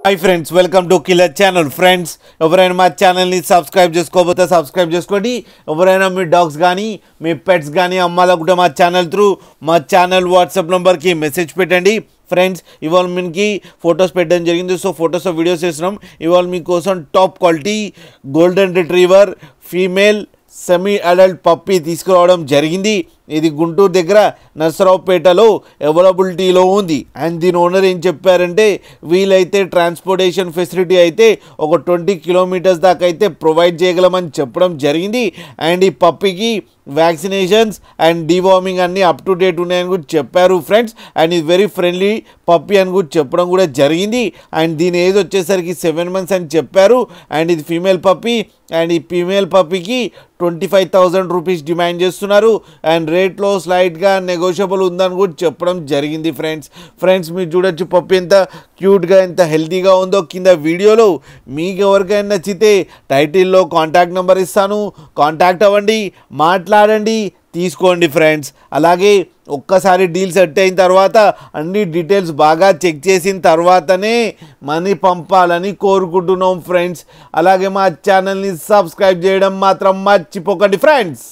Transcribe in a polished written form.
Hi friends, welcome to killer channel. Friends, ఎవరైనా మా ఛానల్ని సబ్స్క్రైబ్ చేసుకోకపోతే సబ్స్క్రైబ్ చేసుకోండి. ఎవరైనా మీ డాగ్స్ కానీ మీ పెట్స్ కానీ అమ్మాలనుకుంటే మా ఛానల్ త్రూ మా ఛానల్ వాట్సాప్ నెంబర్కి మెసేజ్ పెట్టండి. ఫ్రెండ్స్, ఇవాళ మీకు ఫొటోస్ పెట్టడం జరిగింది. సో ఫొటోస్ వీడియోస్ చేస్తున్నాం. ఇవాళ మీకోసం top quality golden retriever female semi adult puppy తీసుకురావడం జరిగింది. ఇది గుంటూరు దగ్గర నర్సరావుపేటలో అవైలబిలిటీలో ఉంది. అండ్ దీని ఓనర్ ఏం చెప్పారంటే, వీలైతే ట్రాన్స్పోర్టేషన్ ఫెసిలిటీ అయితే ఒక 20 కిలోమీటర్స్ దాకా అయితే ప్రొవైడ్ చేయగలమని చెప్పడం జరిగింది. అండ్ ఈ పప్పీకి వ్యాక్సినేషన్స్ అండ్ డివార్మింగ్ అన్నీ అప్ టు డేట్ ఉన్నాయని కూడా చెప్పారు ఫ్రెండ్స్. అండ్ ఇది వెరీ ఫ్రెండ్లీ పప్పీ అని కూడా చెప్పడం కూడా జరిగింది. అండ్ దీని ఏజ్ వచ్చేసరికి 7 months అని చెప్పారు. అండ్ ఇది ఫీమేల్ పప్పీ. అండ్ ఈ ఫీమేల్ పప్పీకి 25,000 రూపీస్ డిమాండ్ చేస్తున్నారు. అండ్ రేట్లో స్లైట్గా నెగోషియబుల్ ఉందని కూడా చెప్పడం జరిగింది ఫ్రెండ్స్ మీరు చూడొచ్చు పప్పీ ఎంత క్యూట్గా ఎంత హెల్తీగా ఉందో. కింద వీడియోలో మీకు ఎవరికైనా నచ్చితే టైటిల్లో కాంటాక్ట్ నెంబర్ ఇస్తాను, కాంటాక్ట్ అవ్వండి, మాట్లాడండి, తీసుకోండి ఫ్రెండ్స్. అలాగే ఒక్కసారి డీల్ సెట్ అయిన తర్వాత అన్ని డీటెయిల్స్ బాగా చెక్ చేసిన తర్వాతనే మనీ పంపాలని కోరుకుంటున్నాం ఫ్రెండ్స్. అలాగే మా ఛానల్ని సబ్స్క్రైబ్ చేయడం మాత్రం మర్చిపోకండి ఫ్రెండ్స్.